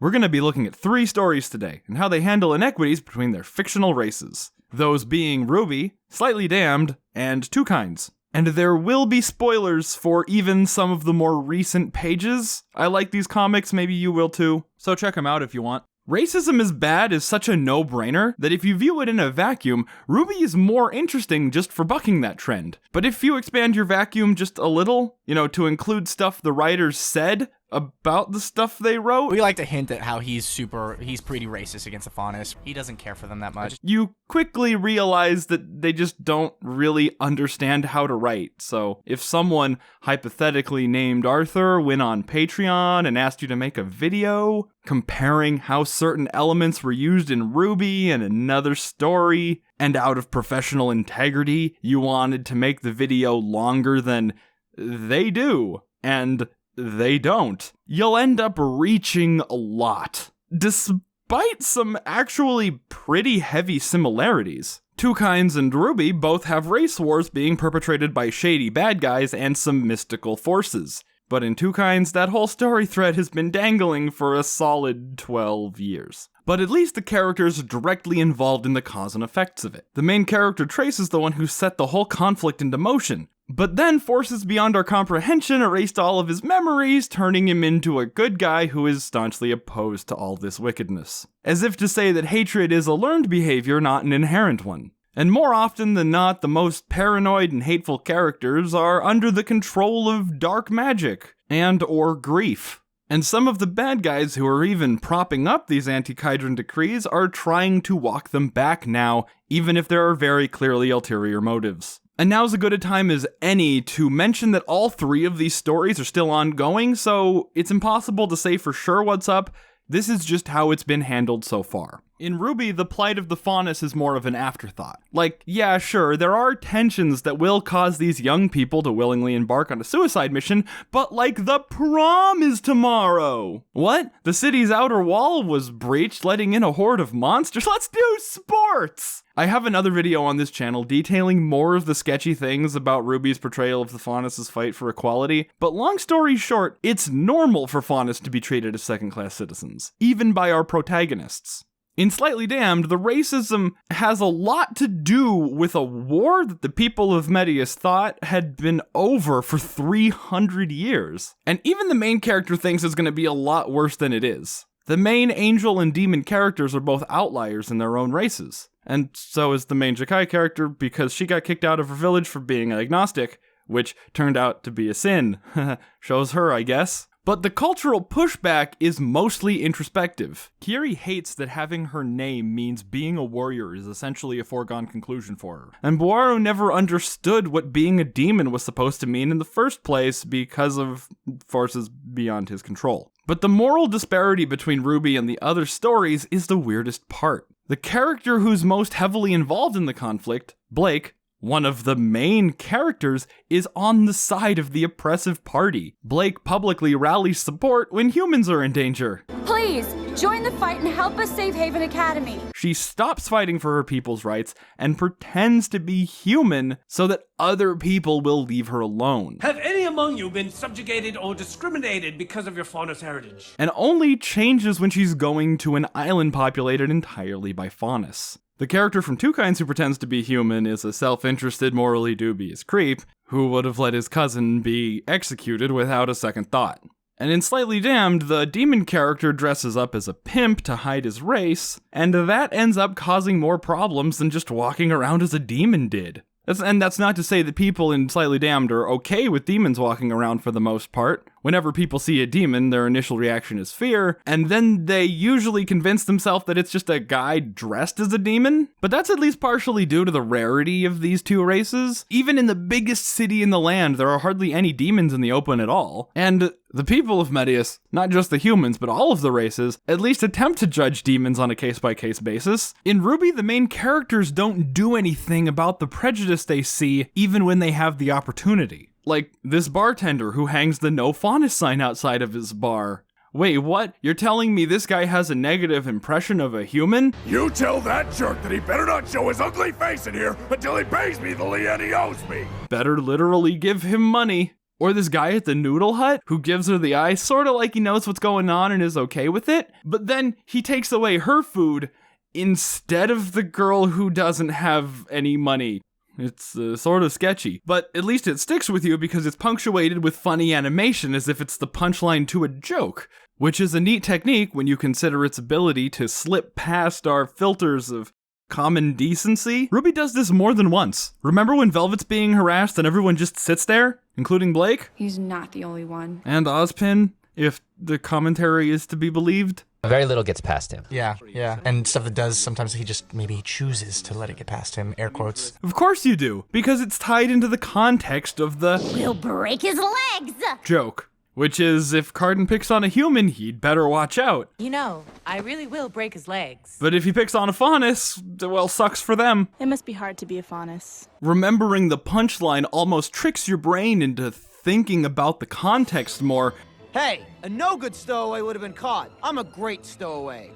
We're going to be looking at 3 stories today, and how they handle inequities between their fictional races. Those being RWBY, Slightly Danmed, and Twokinds. And there will be spoilers for even some of the more recent pages. I like these comics, maybe you will too, so check them out if you want. Racism is bad is such a no-brainer that if you view it in a vacuum, RWBY is more interesting just for bucking that trend. But if you expand your vacuum just a little, to include stuff the writers said about the stuff they wrote. We like to hint at how he's pretty racist against the Faunus. He doesn't care for them that much. You quickly realize that they just don't really understand how to write. So if someone hypothetically named Arthur went on Patreon and asked you to make a video comparing how certain elements were used in RWBY and another story, and out of professional integrity, you wanted to make the video longer than they do, and they don't, you'll end up reaching a lot, despite some actually pretty heavy similarities. Twokinds and RWBY both have race wars being perpetrated by shady bad guys and some mystical forces. But in Twokinds, that whole story thread has been dangling for a solid 12 years. But at least the characters are directly involved in the cause and effects of it. The main character Trace is the one who set the whole conflict into motion, but then forces beyond our comprehension erased all of his memories, turning him into a good guy who is staunchly opposed to all this wickedness. As if to say that hatred is a learned behavior, not an inherent one. And more often than not, the most paranoid and hateful characters are under the control of dark magic and or grief. And some of the bad guys who are even propping up these anti-Kydron decrees are trying to walk them back now, even if there are very clearly ulterior motives. And now's as good a time as any to mention that all 3 of these stories are still ongoing, so it's impossible to say for sure what's up. This is just how it's been handled so far. In RWBY, the plight of the Faunus is more of an afterthought. Like, yeah, sure, there are tensions that will cause these young people to willingly embark on a suicide mission, but like, the prom is tomorrow! What? The city's outer wall was breached, letting in a horde of monsters? Let's do sports! I have another video on this channel detailing more of the sketchy things about RWBY's portrayal of the Faunus' fight for equality, but long story short, it's normal for Faunus to be treated as second-class citizens, even by our protagonists. In Slightly Danmed, the racism has a lot to do with a war that the people of Medius thought had been over for 300 years. And even the main character thinks it's going to be a lot worse than it is. The main angel and demon characters are both outliers in their own races. And so is the main Jakai character because she got kicked out of her village for being agnostic, which turned out to be a sin. Shows her, I guess. But the cultural pushback is mostly introspective. Kiri hates that having her name means being a warrior is essentially a foregone conclusion for her. And Boaru never understood what being a demon was supposed to mean in the first place because of forces beyond his control. But the moral disparity between RWBY and the other stories is the weirdest part. The character who's most heavily involved in the conflict, Blake, one of the main characters, is on the side of the oppressive party. Blake publicly rallies support when humans are in danger. Please, join the fight and help us save Haven Academy. She stops fighting for her people's rights and pretends to be human so that other people will leave her alone. Have any among you been subjugated or discriminated because of your Faunus heritage? And only changes when she's going to an island populated entirely by Faunus. The character from Twokinds who pretends to be human is a self-interested, morally dubious creep who would have let his cousin be executed without a second thought. And in Slightly Danmed, the demon character dresses up as a pimp to hide his race, and that ends up causing more problems than just walking around as a demon did. And that's not to say that people in Slightly Danmed are okay with demons walking around for the most part. Whenever people see a demon, their initial reaction is fear, and then they usually convince themselves that it's just a guy dressed as a demon. But that's at least partially due to the rarity of these two races. Even in the biggest city in the land, there are hardly any demons in the open at all. And the people of Medius, not just the humans, but all of the races, at least attempt to judge demons on a case-by-case basis. In RWBY, the main characters don't do anything about the prejudice they see, even when they have the opportunity. Like this bartender who hangs the no Faunus sign outside of his bar. Wait, what? You're telling me this guy has a negative impression of a human? You tell that jerk that he better not show his ugly face in here until he pays me the lien he owes me. Better literally give him money. Or this guy at the noodle hut who gives her the eye, sort of like he knows what's going on and is okay with it, but then he takes away her food instead of the girl who doesn't have any money. It's sort of sketchy, but at least it sticks with you because it's punctuated with funny animation as if it's the punchline to a joke, which is a neat technique when you consider its ability to slip past our filters of common decency. RWBY does this more than once. Remember when Velvet's being harassed and everyone just sits there, including Blake? He's not the only one. And Ozpin, if the commentary is to be believed. Very little gets past him. Yeah. And stuff that does, sometimes maybe he chooses to let it get past him, air quotes. Of course you do, because it's tied into the context of the We'll break his legs! joke, which is if Cardin picks on a human, he'd better watch out. You know, I really will break his legs. But if he picks on a faunus, well, sucks for them. It must be hard to be a faunus. Remembering the punchline almost tricks your brain into thinking about the context more. Hey, a no good stowaway would have been caught. I'm a great stowaway.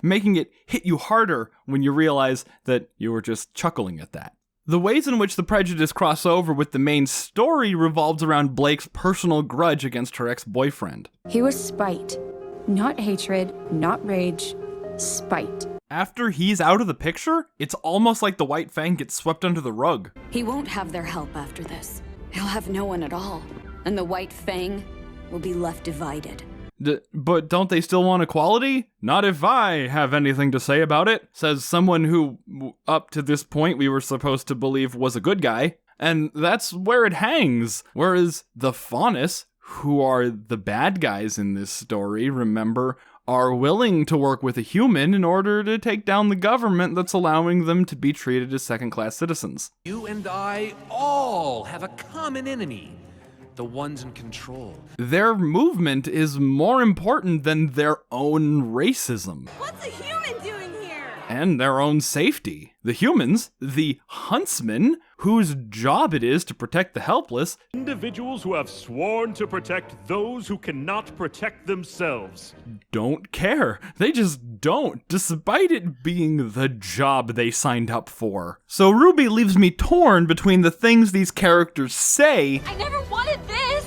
Making it hit you harder when you realize that you were just chuckling at that. The ways in which the prejudice cross over with the main story revolves around Blake's personal grudge against her ex-boyfriend. He was spite. Not hatred, not rage, spite. After he's out of the picture, it's almost like the White Fang gets swept under the rug. He won't have their help after this. He'll have no one at all. And the White Fang will be left divided. But don't they still want equality? Not if I have anything to say about it, says someone who, up to this point, we were supposed to believe was a good guy. And that's where it hangs. Whereas the Faunus, who are the bad guys in this story, remember, are willing to work with a human in order to take down the government that's allowing them to be treated as second-class citizens. You and I all have a common enemy. The ones in control. Their movement is more important than their own racism. What's a human doing here? And their own safety. The humans, the huntsmen, whose job it is to protect the helpless, Individuals who have sworn to protect those who cannot protect themselves. don't care. They just don't, despite it being the job they signed up for. So RWBY leaves me torn between the things these characters say I never wanted this!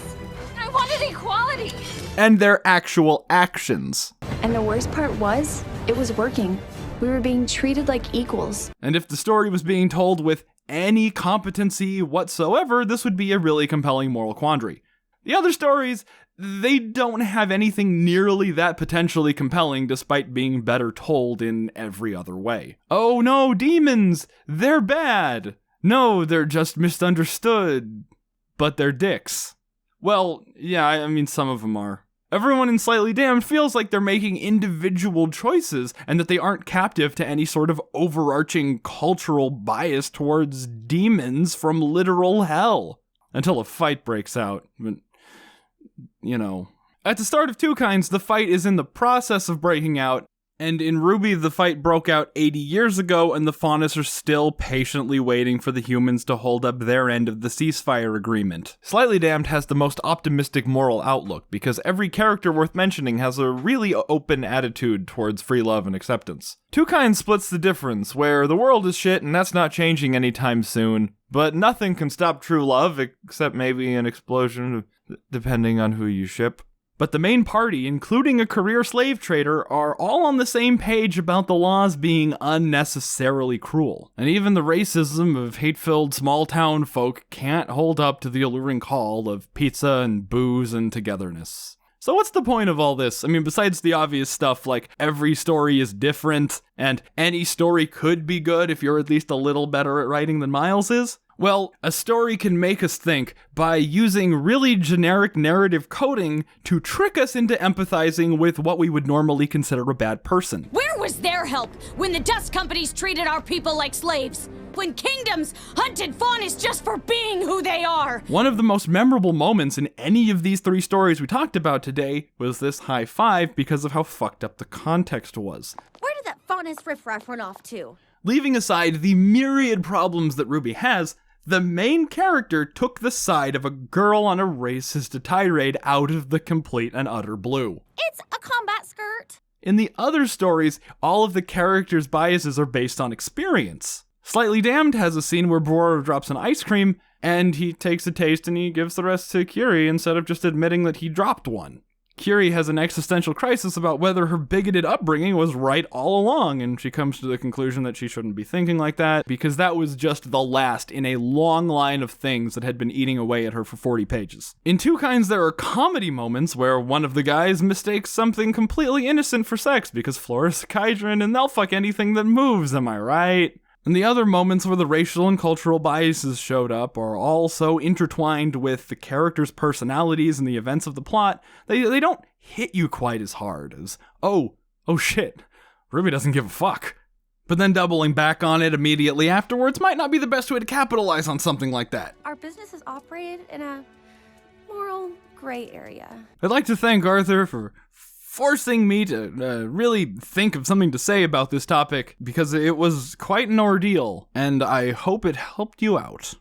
I wanted equality! and their actual actions. And the worst part was, it was working. We were being treated like equals. And if the story was being told with any competency whatsoever, this would be a really compelling moral quandary. The other stories, they don't have anything nearly that potentially compelling despite being better told in every other way. Oh no, demons! They're bad! No, they're just misunderstood. But they're dicks. Well, yeah, I mean, some of them are. Everyone in Slightly Damned feels like they're making individual choices and that they aren't captive to any sort of overarching cultural bias towards demons from literal hell. Until a fight breaks out. But, you know. At the start of Twokinds, the fight is in the process of breaking out, and in RWBY, the fight broke out 80 years ago, and the Faunus are still patiently waiting for the humans to hold up their end of the ceasefire agreement. Slightly Damned has the most optimistic moral outlook, because every character worth mentioning has a really open attitude towards free love and acceptance. Twokinds splits the difference, where the world is shit and that's not changing anytime soon, but nothing can stop true love, except maybe an explosion, depending on who you ship. But the main party, including a career slave trader, are all on the same page about the laws being unnecessarily cruel. And even the racism of hate-filled small-town folk can't hold up to the alluring call of pizza and booze and togetherness. So what's the point of all this? I mean, besides the obvious stuff like every story is different, and any story could be good if you're at least a little better at writing than Miles is? Well, a story can make us think by using really generic narrative coding to trick us into empathizing with what we would normally consider a bad person. Where was their help when the dust companies treated our people like slaves? When kingdoms hunted faunus just for being who they are? One of the most memorable moments in any of these three stories we talked about today was this high five because of how fucked up the context was. Where did that faunus riffraff run off to? Leaving aside the myriad problems that RWBY has, the main character took the side of a girl on a racist tirade out of the complete and utter blue. It's a combat skirt. In the other stories, all of the characters' biases are based on experience. Slightly Damned has a scene where Bororo drops an ice cream, and he takes a taste and he gives the rest to Kiri instead of just admitting that he dropped one. Kiri has an existential crisis about whether her bigoted upbringing was right all along, and she comes to the conclusion that she shouldn't be thinking like that, because that was just the last in a long line of things that had been eating away at her for 40 pages. In Twokinds, there are comedy moments where one of the guys mistakes something completely innocent for sex because Flora's a Kydron and they'll fuck anything that moves, am I right? And the other moments where the racial and cultural biases showed up are all so intertwined with the characters' personalities and the events of the plot, they don't hit you quite as hard as, oh shit, RWBY doesn't give a fuck. But then doubling back on it immediately afterwards might not be the best way to capitalize on something like that. Our business is operated in a moral gray area. I'd like to thank Arthur for forcing me to really think of something to say about this topic, because it was quite an ordeal, and I hope it helped you out.